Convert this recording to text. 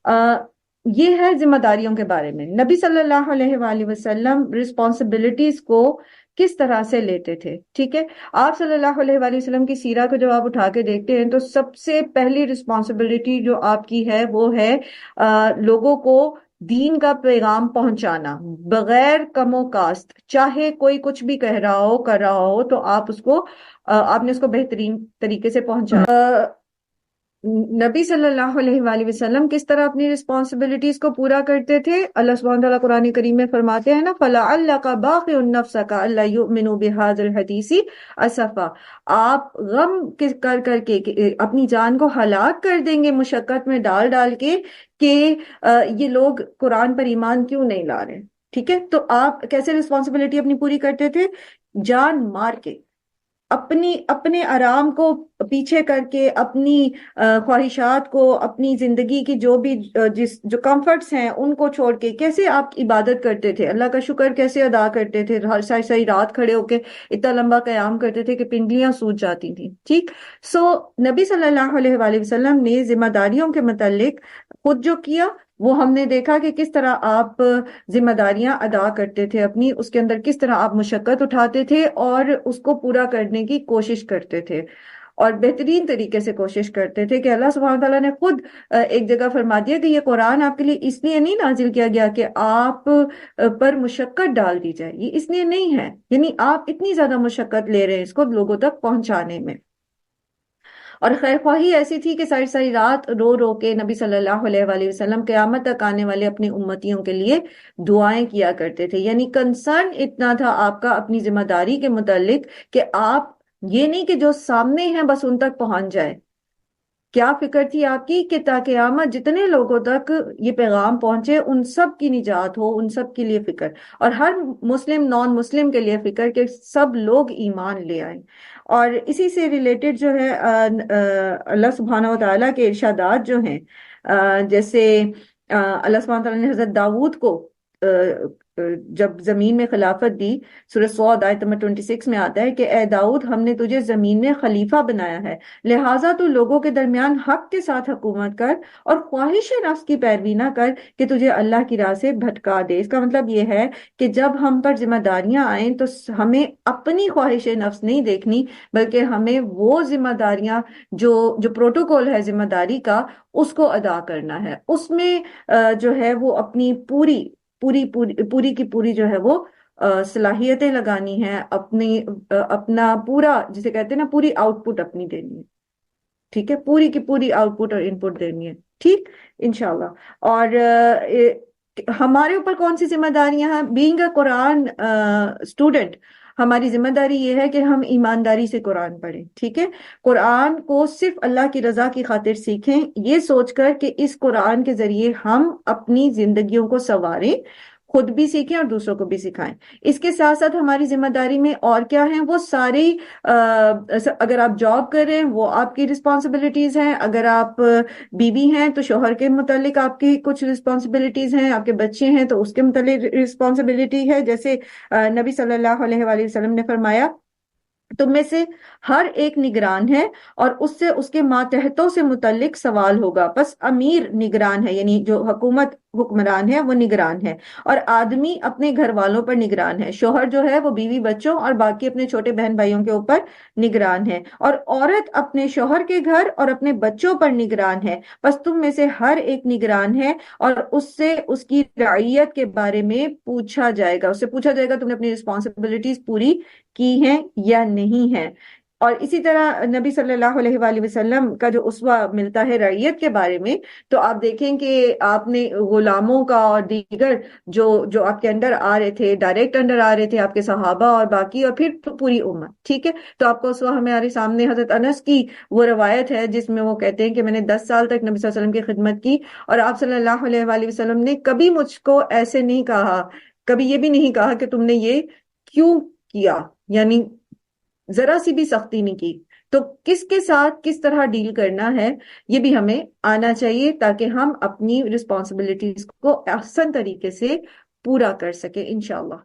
یہ ہے ذمہ داریوں کے بارے میں۔ نبی صلی اللہ علیہ وآلہ وسلم رسپانسبلٹیز کو کس طرح سے لیتے تھے، ٹھیک ہے؟ آپ صلی اللہ علیہ وآلہ وسلم کی سیرہ کو جب آپ اٹھا کے دیکھتے ہیں تو سب سے پہلی رسپانسبلٹی جو آپ کی ہے وہ ہے لوگوں کو دین کا پیغام پہنچانا بغیر کم و کاست، چاہے کوئی کچھ بھی کہہ رہا ہو کر رہا ہو تو آپ نے اس کو بہترین طریقے سے پہنچانا۔ نبی صلی اللہ علیہ وآلہ وسلم کس طرح اپنی رسپانسبلٹیز کو پورا کرتے تھے؟ اللہ سبحانہ تعالیٰ قرآن کریم میں فرماتے ہیں نا، فَلَعَلَّكَ بَاخِعٌ نَفْسَكَ أَلَّا يُؤْمِنُوا بِهَذَا الْحَدِيثِ أَسَفًا، آپ غم کر کے کہ اپنی جان کو ہلاک کر دیں گے مشقت میں ڈال ڈال کے کہ یہ لوگ قرآن پر ایمان کیوں نہیں لا رہے، ٹھیک ہے؟ تو آپ کیسے رسپانسبلٹی اپنی پوری کرتے تھے؟ جان مار کے، اپنے آرام کو پیچھے کر کے، اپنی خواہشات کو، اپنی زندگی کی جو کمفرٹس ہیں ان کو چھوڑ کے کیسے آپ عبادت کرتے تھے، اللہ کا شکر کیسے ادا کرتے تھے، ہر ساری رات کھڑے ہو کے اتنا لمبا قیام کرتے تھے کہ پنڈلیاں سوج جاتی تھیں، ٹھیک؟ سو نبی صلی اللہ علیہ وآلہ وسلم نے ذمہ داریوں کے متعلق خود جو کیا وہ ہم نے دیکھا کہ کس طرح آپ ذمہ داریاں ادا کرتے تھے اپنی، اس کے اندر کس طرح آپ مشقت اٹھاتے تھے اور اس کو پورا کرنے کی کوشش کرتے تھے، اور بہترین طریقے سے کوشش کرتے تھے کہ اللہ سبحانہ تعالیٰ نے خود ایک جگہ فرما دیا کہ یہ قرآن آپ کے لیے اس لیے نہیں نازل کیا گیا کہ آپ پر مشقت ڈال دی جائے، یہ اس لیے نہیں ہے، یعنی آپ اتنی زیادہ مشقت لے رہے ہیں اس کو لوگوں تک پہنچانے میں۔ اور خیر خواہی ایسی تھی کہ ساری ساری رات رو رو کے نبی صلی اللہ علیہ وآلہ وسلم قیامت تک آنے والے اپنی امتیوں کے لیے دعائیں کیا کرتے تھے، یعنی کنسرن اتنا تھا آپ کا اپنی ذمہ داری کے متعلق کہ آپ یہ نہیں کہ جو سامنے ہیں بس ان تک پہنچ جائے، کیا فکر تھی آپ کی کہ تا قیامت جتنے لوگوں تک یہ پیغام پہنچے ان سب کی نجات ہو، ان سب کے لیے فکر، اور ہر مسلم نان مسلم کے لیے فکر کہ سب لوگ ایمان لے آئیں۔ اور اسی سے ریلیٹڈ جو ہے اللہ سبحانہ و تعالیٰ کے ارشادات جو ہیں، جیسے اللہ سبحانہ تعالیٰ نے حضرت داؤد کو جب زمین میں خلافت دی، سورہ صاد آیت نمبر 26 میں آتا ہے کہ اے داؤد ہم نے تجھے زمین میں خلیفہ بنایا ہے، لہٰذا تو لوگوں کے درمیان حق کے ساتھ حکومت کر اور خواہش نفس کی پیروی نہ کر کہ تجھے اللہ کی راہ سے بھٹکا دے۔ اس کا مطلب یہ ہے کہ جب ہم پر ذمہ داریاں آئیں تو ہمیں اپنی خواہش نفس نہیں دیکھنی، بلکہ ہمیں وہ ذمہ داریاں جو پروٹوکول ہے ذمہ داری کا اس کو ادا کرنا ہے، اس میں جو ہے وہ اپنی پوری کی پوری جو ہے وہ صلاحیتیں لگانی ہیں، اپنا پورا جسے کہتے ہیں نا پوری آؤٹ پٹ اپنی دینی ہے، ٹھیک ہے؟ پوری کی پوری آؤٹ پٹ اور ان پٹ دینی ہے، ٹھیک، انشاءاللہ۔ اور ہمارے اوپر کون سی ذمہ داریاں ہیں؟ بینگ اے قرآن اسٹوڈنٹ، ہماری ذمہ داری یہ ہے کہ ہم ایمانداری سے قرآن پڑھیں، ٹھیک ہے؟ قرآن کو صرف اللہ کی رضا کی خاطر سیکھیں، یہ سوچ کر کہ اس قرآن کے ذریعے ہم اپنی زندگیوں کو سنواریں، خود بھی سیکھیں اور دوسروں کو بھی سکھائیں۔ اس کے ساتھ ساتھ ہماری ذمہ داری میں اور کیا ہیں؟ وہ ساری اگر آپ جاب کر رہے ہیں وہ آپ کی رسپانسبلٹیز ہیں، اگر آپ بیوی ہیں تو شوہر کے متعلق آپ کی کچھ رسپانسبلٹیز ہیں، آپ کے بچے ہیں تو اس کے متعلق رسپانسبلٹی ہے، جیسے نبی صلی اللہ علیہ وآلہ وسلم نے فرمایا تم میں سے ہر ایک نگران ہے اور اس سے اس کے ماتحتوں سے متعلق سوال ہوگا، بس امیر نگران ہے، یعنی جو حکمران ہے وہ نگران ہے، اور آدمی اپنے گھر والوں پر نگران ہے، شوہر جو ہے وہ بیوی بچوں اور باقی اپنے چھوٹے بہن بھائیوں کے اوپر نگران ہے، اور عورت اپنے شوہر کے گھر اور اپنے بچوں پر نگران ہے، بس تم میں سے ہر ایک نگران ہے اور اس سے اس کی رعیت کے بارے میں پوچھا جائے گا، اس سے پوچھا جائے گا تم نے اپنی رسپانسبلٹیز پوری کی ہیں یا نہیں ہیں۔ اور اسی طرح نبی صلی اللہ علیہ وآلہ وسلم کا جو اسوہ ملتا ہے رعیت کے بارے میں، تو آپ دیکھیں کہ آپ نے غلاموں کا اور دیگر جو آپ کے انڈر آ رہے تھے، ڈائریکٹ انڈر آ رہے تھے، آپ کے صحابہ اور باقی، اور پھر پوری امت، ٹھیک ہے؟ تو آپ کو اسوہ ہمارے سامنے حضرت انس کی وہ روایت ہے جس میں وہ کہتے ہیں کہ میں نے 10 سال تک نبی صلی اللہ علیہ وسلم کی خدمت کی، اور آپ صلی اللہ علیہ وآلہ وسلم نے کبھی مجھ کو ایسے نہیں کہا، کبھی یہ بھی نہیں کہا کہ تم نے یہ کیوں کیا، یعنی ذرا سی بھی سختی نہیں کی۔ تو کس کے ساتھ کس طرح ڈیل کرنا ہے یہ بھی ہمیں آنا چاہیے تاکہ ہم اپنی رسپانسبلٹیز کو احسن طریقے سے پورا کر سکیں انشاءاللہ۔